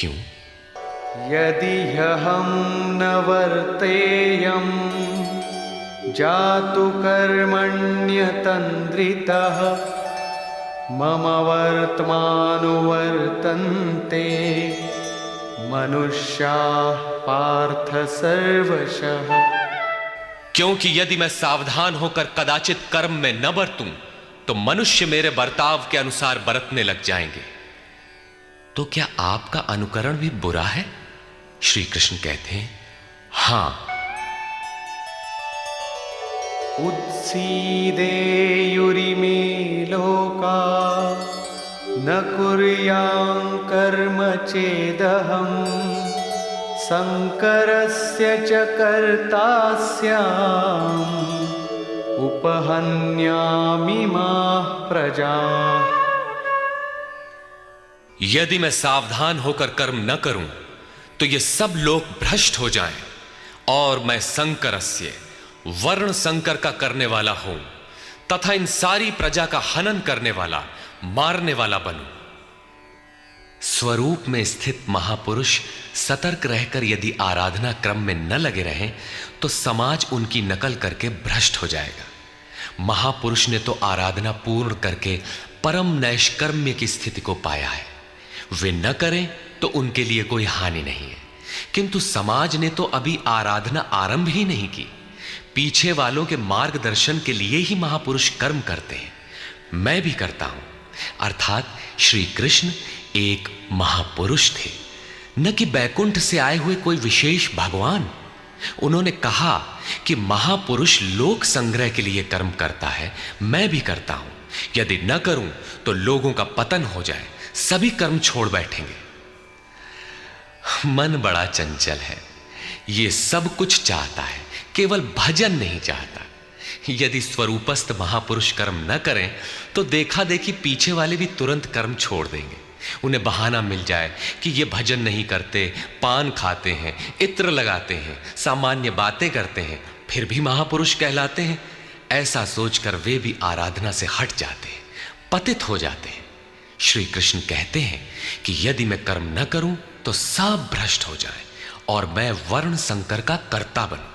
क्यों? यदि ह्यहं न वर्तेयं जातु कर्मण्यतन्द्रितः मम वर्त्मानुवर्तन्ते मनुष्याः पार्थ सर्वशः। क्योंकि यदि मैं सावधान होकर कदाचित कर्म में न बरतूं तो मनुष्य मेरे बर्ताव के अनुसार बरतने लग जाएंगे। तो क्या आपका अनुकरण भी बुरा है? श्री कृष्ण कहते हैं, हां। उत्सीदेयुरिमे लोका न कुर्यां कर्म चेदहम् शंकरस्य च कर्ता स्याम् उपहन्यामिमाः प्रजाः। यदि मैं सावधान होकर कर्म न करूं तो ये सब लोग भ्रष्ट हो जाएं और मैं संकरस्य वर्ण संकर का करने वाला हूं तथा इन सारी प्रजा का हनन करने वाला, मारने वाला बनूं। स्वरूप में स्थित महापुरुष सतर्क रहकर यदि आराधना क्रम में न लगे रहें तो समाज उनकी नकल करके भ्रष्ट हो जाएगा। महापुरुष ने तो आराधना पूर्ण करके परम नैष्कर्म्य की स्थिति को पाया है। वे न करें तो उनके लिए कोई हानि नहीं है, किंतु समाज ने तो अभी आराधना आरंभ ही नहीं की। पीछे वालों के मार्गदर्शन के लिए ही महापुरुष कर्म करते हैं। मैं भी करता हूं। अर्थात श्री कृष्ण एक महापुरुष थे, न कि बैकुंठ से आए हुए कोई विशेष भगवान। उन्होंने कहा कि महापुरुष लोक संग्रह के लिए कर्म करता है, मैं भी करता हूं। यदि न करूं तो लोगों का पतन हो जाए, सभी कर्म छोड़ बैठेंगे। मन बड़ा चंचल है, ये सब कुछ चाहता है, केवल भजन नहीं चाहता। यदि स्वरूपस्थ महापुरुष कर्म न करें तो देखा देखी पीछे वाले भी तुरंत कर्म छोड़ देंगे। उन्हें बहाना मिल जाए कि ये भजन नहीं करते, पान खाते हैं, इत्र लगाते हैं, सामान्य बातें करते हैं, फिर भी महापुरुष कहलाते हैं। ऐसा सोचकर वे भी आराधना से हट जाते हैं, पतित हो जाते हैं। श्री कृष्ण कहते हैं कि यदि मैं कर्म न करूं तो सब भ्रष्ट हो जाए और मैं वर्ण संकर का कर्ता बनूं।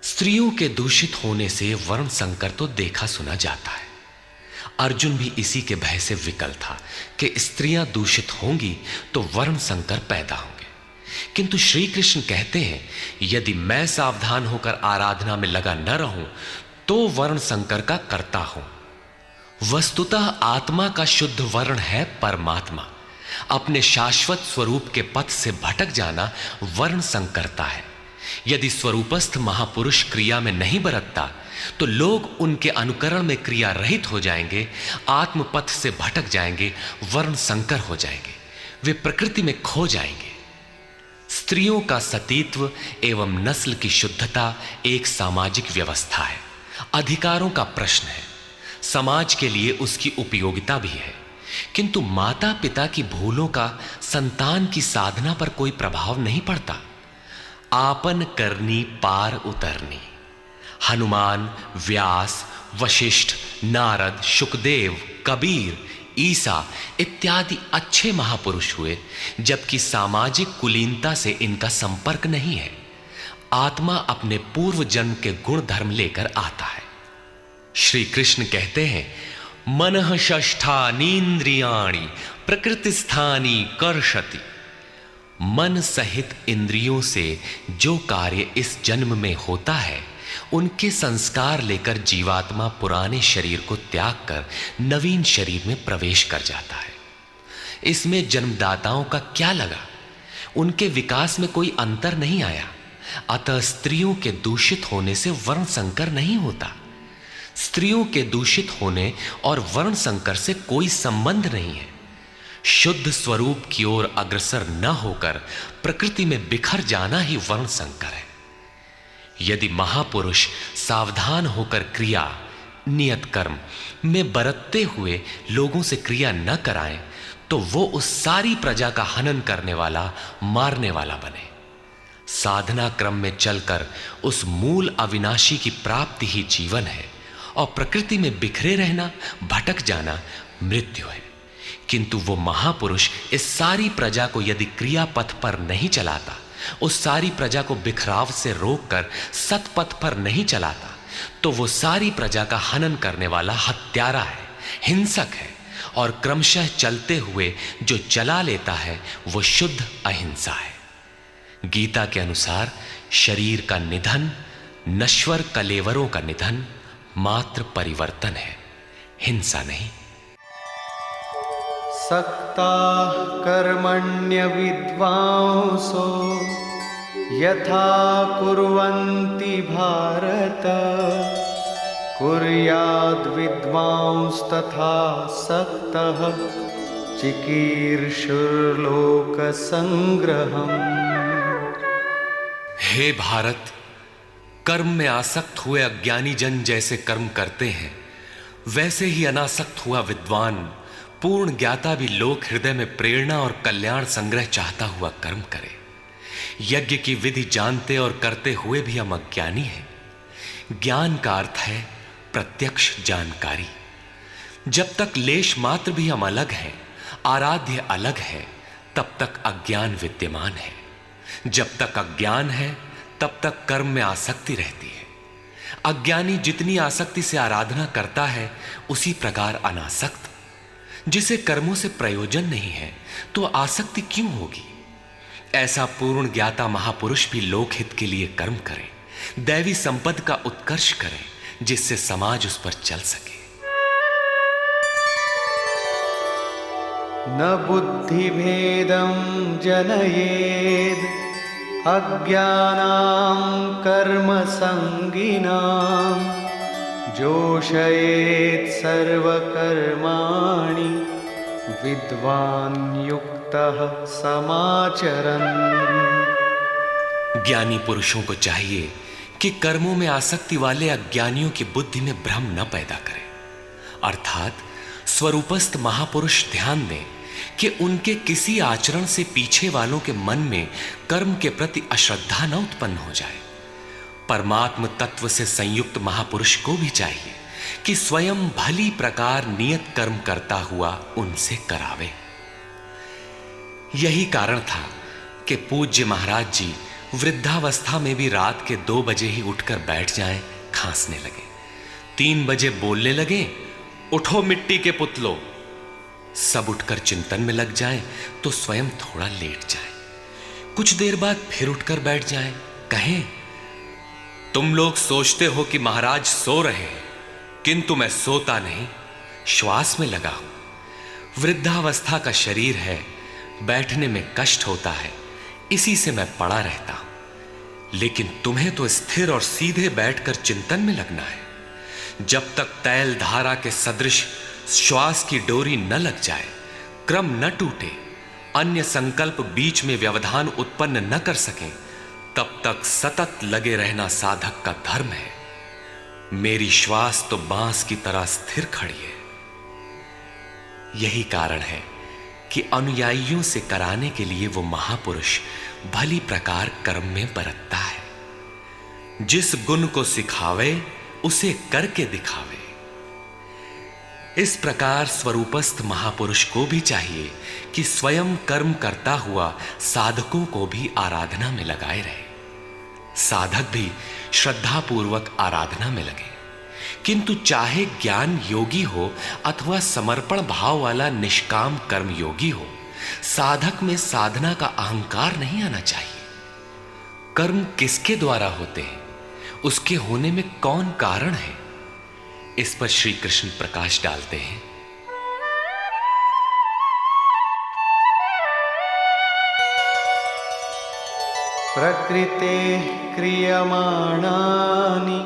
स्त्रियों के दूषित होने से वर्ण संकर तो देखा सुना जाता है। अर्जुन भी इसी के भय से विकल था कि स्त्रियां दूषित होंगी तो वर्ण संकर पैदा होंगे। किंतु श्री कृष्ण कहते हैं यदि मैं सावधान होकर आराधना में लगा न रहूं तो वर्ण संकर का कर्ता हूं। वस्तुतः आत्मा का शुद्ध वर्ण है परमात्मा। अपने शाश्वत स्वरूप के पथ से भटक जाना वर्ण संकरता है। यदि स्वरूपस्थ महापुरुष क्रिया में नहीं बरतता तो लोग उनके अनुकरण में क्रिया रहित हो जाएंगे, आत्म पथ से भटक जाएंगे, वर्ण संकर हो जाएंगे, वे प्रकृति में खो जाएंगे। स्त्रियों का सतीत्व एवं नस्ल की शुद्धता एक सामाजिक व्यवस्था है, अधिकारों का प्रश्न है, समाज के लिए उसकी उपयोगिता भी है। किंतु माता पिता की भूलों का संतान की साधना पर कोई प्रभाव नहीं पड़ता। आपन करनी पार उतरनी। हनुमान, व्यास, वशिष्ठ, नारद, शुकदेव, कबीर, ईसा इत्यादि अच्छे महापुरुष हुए, जबकि सामाजिक कुलीनता से इनका संपर्क नहीं है। आत्मा अपने पूर्व जन्म के गुण धर्म लेकर आता है। श्री कृष्ण कहते हैं मनः षष्ठानीन्द्रियाणि प्रकृतिस्थानी कर्षति। मन सहित इंद्रियों से जो कार्य इस जन्म में होता है उनके संस्कार लेकर जीवात्मा पुराने शरीर को त्याग कर नवीन शरीर में प्रवेश कर जाता है। इसमें जन्मदाताओं का क्या लगा? उनके विकास में कोई अंतर नहीं आया। अतः स्त्रियों के दूषित होने से वर्ण संकर नहीं होता। स्त्रियों के दूषित होने और वर्ण संकर से कोई संबंध नहीं है। शुद्ध स्वरूप की ओर अग्रसर न होकर प्रकृति में बिखर जाना ही वर्ण संकर है। यदि महापुरुष सावधान होकर क्रिया, नियत कर्म में बरतते हुए लोगों से क्रिया न कराएं तो वो उस सारी प्रजा का हनन करने वाला, मारने वाला बने। साधना क्रम में चलकर उस मूल अविनाशी की प्राप्ति ही जीवन है और प्रकृति में बिखरे रहना, भटक जाना मृत्यु है। किंतु वो महापुरुष इस सारी प्रजा को यदि क्रियापथ पर नहीं चलाता, उस सारी प्रजा को बिखराव से रोककर सतपथ पर नहीं चलाता, तो वो सारी प्रजा का हनन करने वाला हत्यारा है, हिंसक है, और क्रमशः चलते हुए जो चला लेता है वो शुद्ध अहिंसा है। गीता के अनुसार शरीर का निधन, नश्वर कलेवरों का निधन मात्र परिवर्तन है, हिंसा नहीं। सक्ता कर्मण्य विद्वांसो यथा कुर्वन्ति भारत कुर्याद् विद्वांस्तथा सक्तः चिकीर्षुर्लोक संग्रहम्। हे भारत, कर्म में आसक्त हुए अज्ञानी जन जैसे कर्म करते हैं, वैसे ही अनासक्त हुआ विद्वान पूर्ण ज्ञाता भी लोक हृदय में प्रेरणा और कल्याण संग्रह चाहता हुआ कर्म करे। यज्ञ की विधि जानते और करते हुए भी हम अज्ञानी हैं। ज्ञान का अर्थ है प्रत्यक्ष जानकारी। जब तक लेश मात्र भी हम अलग हैं, आराध्य अलग है, तब तक अज्ञान विद्यमान है। जब तक अज्ञान है तब तक कर्म में आसक्ति रहती है। अज्ञानी जितनी आसक्ति से आराधना करता है, उसी प्रकार अनासक्त, जिसे कर्मों से प्रयोजन नहीं है, तो आसक्ति क्यों होगी? ऐसा पूर्ण ज्ञाता महापुरुष भी लोकहित के लिए कर्म करें, दैवी संपद का उत्कर्ष करें, जिससे समाज उस पर चल सके। न बुद्धिभेदं जनयेद् अज्ञानां कर्मसंगिनां जोषयेत् सर्वकर्माणि विद्वान् युक्तः समाचरन्। ज्ञानी पुरुषों को चाहिए कि कर्मों में आसक्ति वाले अज्ञानियों की बुद्धि में भ्रम न पैदा करें, अर्थात स्वरूपस्थ महापुरुष ध्यान दें कि उनके किसी आचरण से पीछे वालों के मन में कर्म के प्रति अश्रद्धा न उत्पन्न हो जाए। परमात्म तत्व से संयुक्त महापुरुष को भी चाहिए कि स्वयं भली प्रकार नियत कर्म करता हुआ उनसे करावे। यही कारण था कि पूज्य महाराज जी वृद्धावस्था में भी रात के 2 बजे ही उठकर बैठ जाएं, खांसने लगे। 3 बजे बोलने लगे, उठो मिट्टी के पुतलो। सब उठकर चिंतन में लग जाएं तो स्वयं थोड़ा लेट जाएं। कुछ देर बाद फिर उठकर बैठ जाएं, कहें, तुम लोग सोचते हो कि महाराज सो रहे हैं, किंतु मैं सोता नहीं, श्वास में लगा हूं। वृद्धावस्था का शरीर है, बैठने में कष्ट होता है, इसी से मैं पड़ा रहता हूं। लेकिन तुम्हें तो स्थिर और सीधे बैठकर चिंतन में लगना है। जब तक तैल धारा के सदृश श्वास की डोरी न लग जाए, क्रम न टूटे, अन्य संकल्प बीच में व्यवधान उत्पन्न न कर सकें, तब तक सतत लगे रहना साधक का धर्म है। मेरी श्वास तो बांस की तरह स्थिर खड़ी है। यही कारण है कि अनुयायियों से कराने के लिए वो महापुरुष भली प्रकार कर्म में बरतता है। जिस गुण को सिखावे उसे करके दिखावे। इस प्रकार स्वरूपस्थ महापुरुष को भी चाहिए कि स्वयं कर्म करता हुआ साधकों को भी आराधना में लगाए रहे। साधक भी श्रद्धापूर्वक आराधना में लगे, किंतु चाहे ज्ञान योगी हो अथवा समर्पण भाव वाला निष्काम कर्म योगी हो, साधक में साधना का अहंकार नहीं आना चाहिए। कर्म किसके द्वारा होते हैं, उसके होने में कौन कारण है, इस पर श्री कृष्ण प्रकाश डालते हैं। प्रकृते क्रियमाणानि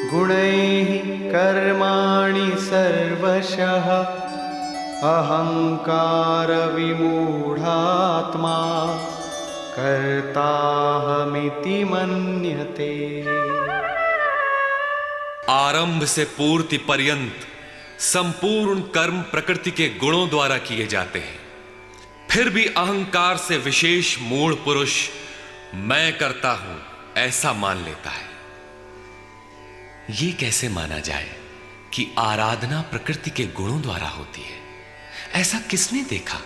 गुणैः कर्माणि सर्वशः अहंकार विमूढ़ात्मा कर्ताहमिति मन्यते। आरंभ से पूर्ति पर्यंत संपूर्ण कर्म प्रकृति के गुणों द्वारा किए जाते हैं। फिर भी अहंकार से विशेष मूढ़ पुरुष मैं करता हूं ऐसा मान लेता है। यह कैसे माना जाए कि आराधना प्रकृति के गुणों द्वारा होती है? ऐसा किसने देखा?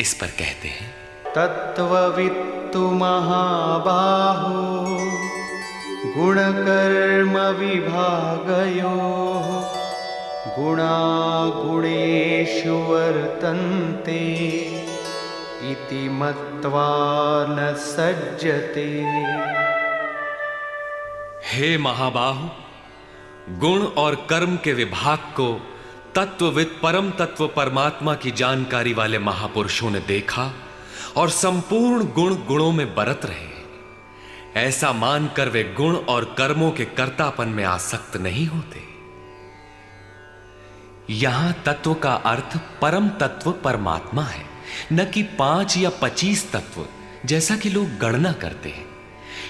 इस पर कहते हैं, तत्त्ववित्तु महाबाहो गुणकर्म विभागयोः गुणागुणेषु वर्तन्ते इति मत्वा न सज्जते। हे महाबाहु, गुण और कर्म के विभाग को तत्वविद परम तत्व परमात्मा की जानकारी वाले महापुरुषों ने देखा और संपूर्ण गुण गुणों में बरत रहे हैं। ऐसा मानकर वे गुण और कर्मों के कर्तापन में आसक्त नहीं होते। यहां तत्व का अर्थ परम तत्व परमात्मा है, न कि 5 या 25 तत्व जैसा कि लोग गणना करते हैं।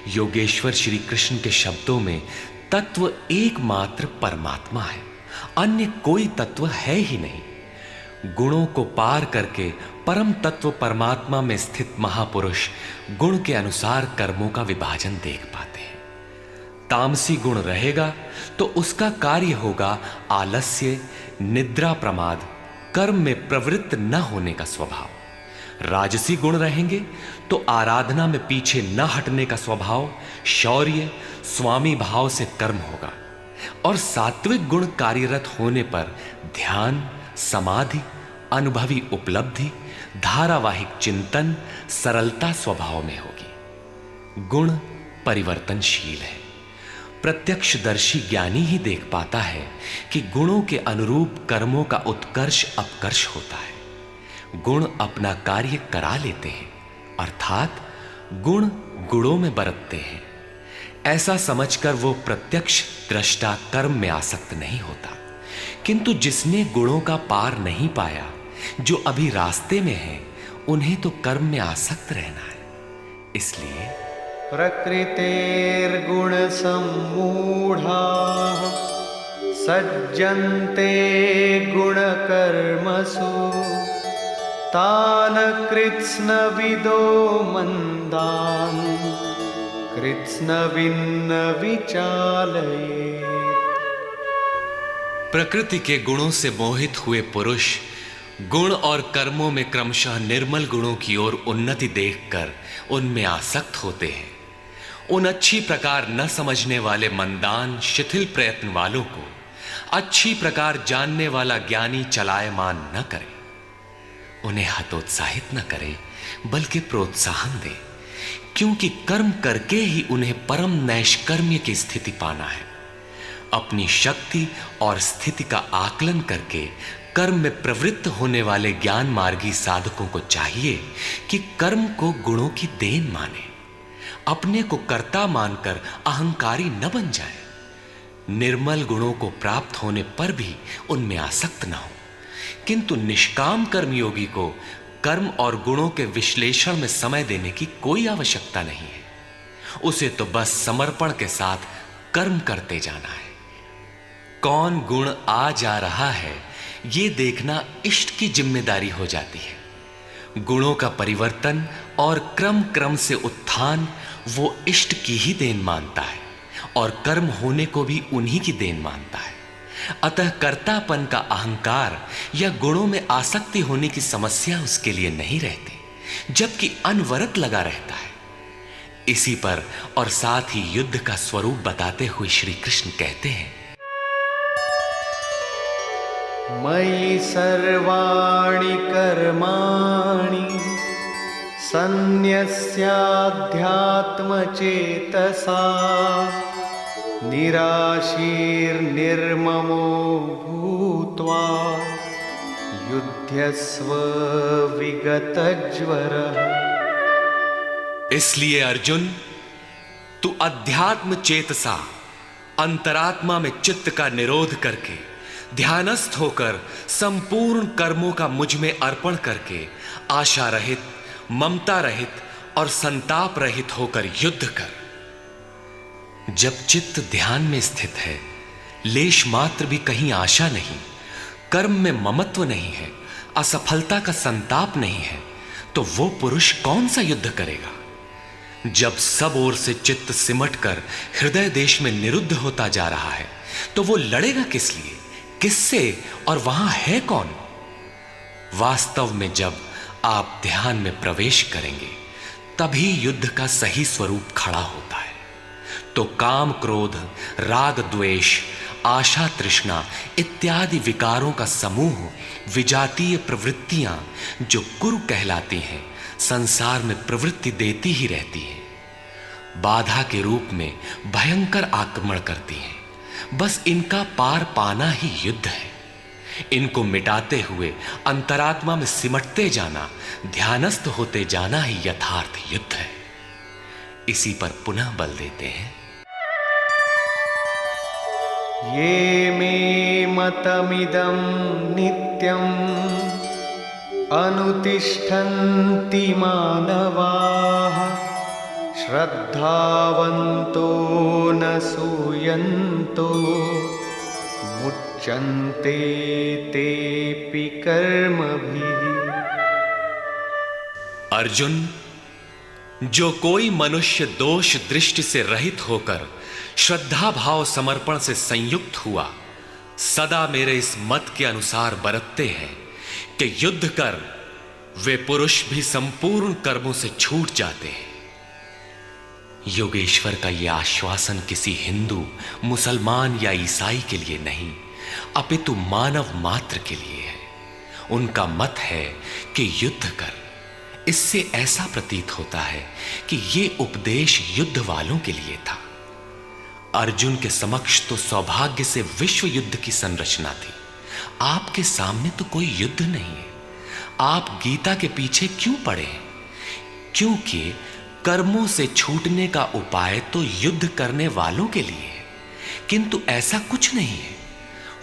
योगेश्वर श्री कृष्ण के शब्दों में तत्व एकमात्र परमात्मा है, अन्य कोई तत्व है ही नहीं। गुणों को पार करके परम तत्व परमात्मा में स्थित महापुरुष गुण के अनुसार कर्मों का विभाजन देख पाते हैं। तामसी गुण रहेगा तो उसका कार्य होगा आलस्य, निद्रा, प्रमाद, कर्म में प्रवृत्त न होने का स्वभाव। राजसी गुण रहेंगे तो आराधना में पीछे न हटने का स्वभाव, शौर्य, स्वामी भाव से कर्म होगा। और सात्विक गुण कार्यरत होने पर ध्यान, समाधि, अनुभवी उपलब्धि, धारावाहिक चिंतन, सरलता स्वभाव में होगी। गुण परिवर्तनशील है। प्रत्यक्षदर्शी ज्ञानी ही देख पाता है कि गुणों के अनुरूप कर्मों का उत्कर्ष अपकर्ष होता है। गुण अपना कार्य करा लेते हैं, अर्थात गुण गुणों में बरतते हैं। ऐसा समझकर वो प्रत्यक्ष दृष्टा कर्म में आसक्त नहीं होता। किंतु जिसने गुणों का पार नहीं पाया, जो अभी रास्ते में है, उन्हें तो कर्म में आसक्त रहना है। इसलिए प्रकृतेर्गुण सम्मूढ़ाः सज्जन्ते गुणकर्मसु तान् कृत्स्नविदो मन्दान् कृत्स्नविन्न विचालयेत्। प्रकृति के गुणों से मोहित हुए पुरुष गुण और कर्मों में क्रमशः निर्मल गुणों की ओर उन्नति देखकर उनमें आसक्त होते हैं। उन अच्छी प्रकार न समझने वाले मंदान शिथिल प्रयत्न वालों को अच्छी प्रकार जानने वाला ज्ञानी चलायमान न करे। उन्हें हतोत्साहित न करे, बल्कि प्रोत्साहन दे, क्योंकि कर्म करके ही उन्हें परम नैष्कर्म्य की स्थिति पाना है। अपनी शक्ति और स्थिति का आकलन करके कर्म में प्रवृत्त होने वाले ज्ञान मार्गी साधकों को चाहिए कि कर्म को गुणों की देन माने, अपने को कर्ता मानकर अहंकारी न बन जाए। निर्मल गुणों को प्राप्त होने पर भी उनमें आसक्त न हो। किंतु निष्काम कर्मयोगी को कर्म और गुणों के विश्लेषण में समय देने की कोई आवश्यकता नहीं है। उसे तो बस समर्पण के साथ कर्म करते जाना है। कौन गुण आ जा रहा है, ये देखना इष्ट की जिम्मेदारी हो जाती है। गुणों का परिवर्तन और क्रम क्रम से उत्थान वो इष्ट की ही देन मानता है और कर्म होने को भी उन्हीं की देन मानता है। अतः कर्तापन का अहंकार या गुणों में आसक्ति होने की समस्या उसके लिए नहीं रहती, जबकि अनवरत लगा रहता है। इसी पर और साथ ही युद्ध का स्वरूप बताते हुए श्री कृष्ण कहते हैं, मयि सर्वाणि कर्माणि सन्न्यस्याध्यात्मचेतसा निराशीर्निर्ममो भूत्वा युध्यस्व विगतज्वरः। इसलिए अर्जुन, तू अध्यात्म चेतसा अंतरात्मा में चित्त का निरोध करके ध्यानस्थ होकर संपूर्ण कर्मों का मुझ में अर्पण करके आशा रहित, ममता रहित और संताप रहित होकर युद्ध कर। जब चित्त ध्यान में स्थित है, लेश मात्र भी कहीं आशा नहीं, कर्म में ममत्व नहीं है, असफलता का संताप नहीं है, तो वो पुरुष कौन सा युद्ध करेगा? जब सब ओर से चित्त सिमटकर हृदय देश में निरुद्ध होता जा रहा है, तो वो लड़ेगा किस लिए, किससे, और वहां है कौन? वास्तव में जब आप ध्यान में प्रवेश करेंगे तभी युद्ध का सही स्वरूप खड़ा होता है। तो काम, क्रोध, राग, द्वेष, आशा, तृष्णा इत्यादि विकारों का समूह, विजातीय प्रवृत्तियां जो कुरु कहलाती हैं, संसार में प्रवृत्ति देती ही रहती हैं, बाधा के रूप में भयंकर आक्रमण करती हैं। बस इनका पार पाना ही युद्ध है। इनको मिटाते हुए अंतरात्मा में सिमटते जाना, ध्यानस्थ होते जाना ही यथार्थ युद्ध है। इसी पर पुनः बल देते हैं। ये मे मतमिदं नित्यम् अनुतिष्ठन्ति मानवाः श्रद्धावन्तो न सूयन्तो मुच्यन्ते तेऽपि कर्मभिः। अर्जुन, जो कोई मनुष्य दोष दृष्टि से रहित होकर श्रद्धा भाव समर्पण से संयुक्त हुआ, सदा मेरे इस मत के अनुसार बरतते हैं कि युद्ध कर वे पुरुष भी संपूर्ण कर्मों से छूट जाते हैं। योगेश्वर का यह आश्वासन किसी हिंदू, मुसलमान या ईसाई के लिए नहीं, अपितु मानव मात्र के लिए है। उनका मत है कि युद्ध कर। इससे ऐसा प्रतीत होता है कि यह उपदेश युद्ध वालों के लिए था। अर्जुन के समक्ष तो सौभाग्य से विश्व युद्ध की संरचना थी। आपके सामने तो कोई युद्ध नहीं है। आप गीता के पीछे क्यों पड़े हैं? क्योंकि कर्मों से छूटने का उपाय तो युद्ध करने वालों के लिए है, किंतु ऐसा कुछ नहीं है।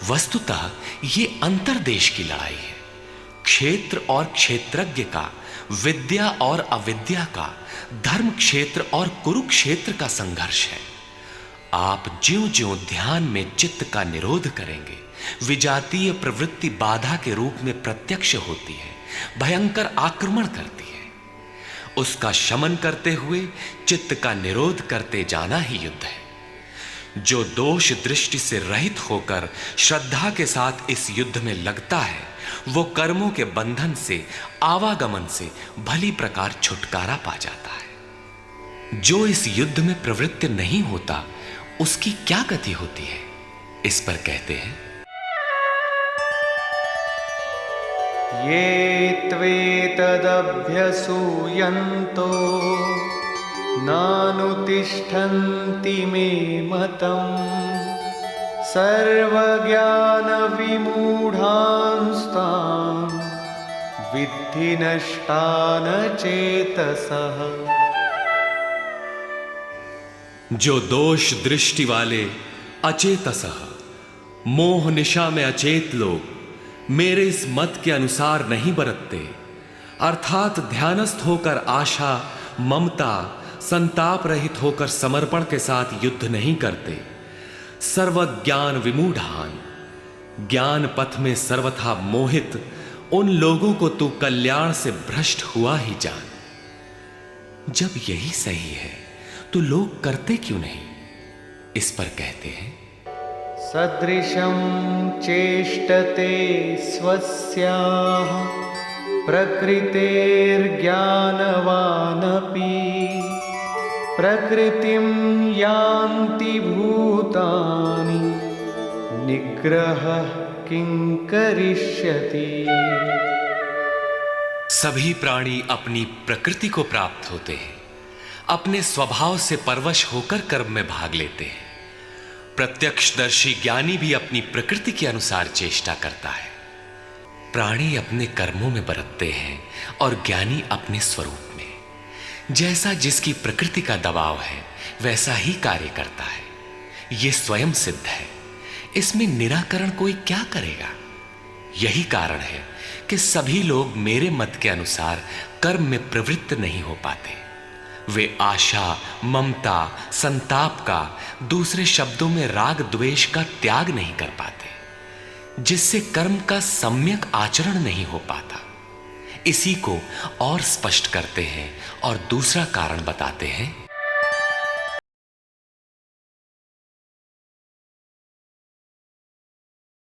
वस्तुतः यह अंतर्देश की लड़ाई है। क्षेत्र और क्षेत्रज्ञ का, विद्या और अविद्या का, धर्म क्षेत्र और कुरुक्षेत्र का संघर्ष है। आप ज्यों-ज्यों ध्यान में चित्त का निरोध करेंगे, विजातीय प्रवृत्ति बाधा के रूप में प्रत्यक्ष होती है, भयंकर आक्रमण करती है। उसका शमन करते हुए चित्त का निरोध करते जाना ही युद्ध है। जो दोष दृष्टि से रहित होकर श्रद्धा के साथ इस युद्ध में लगता है, वो कर्मों के बंधन से, आवागमन से भली प्रकार छुटकारा पा जाता है। जो इस युद्ध में प्रवृत्त नहीं होता, उसकी क्या गति होती है? इस पर कहते हैं, ये त्वेतदभ्यसूयन्तो नानुतिष्ठन्ति मे मतम् सर्वज्ञानविमूढांस्तान् विद्धि नष्टान चेतसः। जो दोष दृष्टि वाले अचेतसः, मोह निशा में अचेत लोग मेरे इस मत के अनुसार नहीं बरतते, अर्थात ध्यानस्थ होकर आशा, ममता, संताप रहित होकर समर्पण के साथ युद्ध नहीं करते, सर्वज्ञान विमूढ़ान, ज्ञान पथ में सर्वथा मोहित उन लोगों को तू कल्याण से भ्रष्ट हुआ ही जान। जब यही सही है तो लोग करते क्यों नहीं? इस पर कहते हैं, सदृशं चेष्टते स्वस्याः प्रकृतेर्ज्ञानवानपि प्रकृतिं यान्ति भूतानि निग्रहः किं करिष्यति। सभी प्राणी अपनी प्रकृति को प्राप्त होते हैं, अपने स्वभाव से परवश होकर कर्म में भाग लेते हैं। प्रत्यक्षदर्शी ज्ञानी भी अपनी प्रकृति के अनुसार चेष्टा करता है। प्राणी अपने कर्मों में बरतते हैं और ज्ञानी अपने स्वरूप में। जैसा जिसकी प्रकृति का दबाव है वैसा ही कार्य करता है। यह स्वयं सिद्ध है। इसमें निराकरण कोई क्या करेगा? यही कारण है कि सभी लोग मेरे मत के अनुसार कर्म में प्रवृत्त नहीं हो पाते। वे आशा, ममता, संताप का, दूसरे शब्दों में राग द्वेष का त्याग नहीं कर पाते, जिससे कर्म का सम्यक आचरण नहीं हो पाता। इसी को और स्पष्ट करते हैं और दूसरा कारण बताते हैं,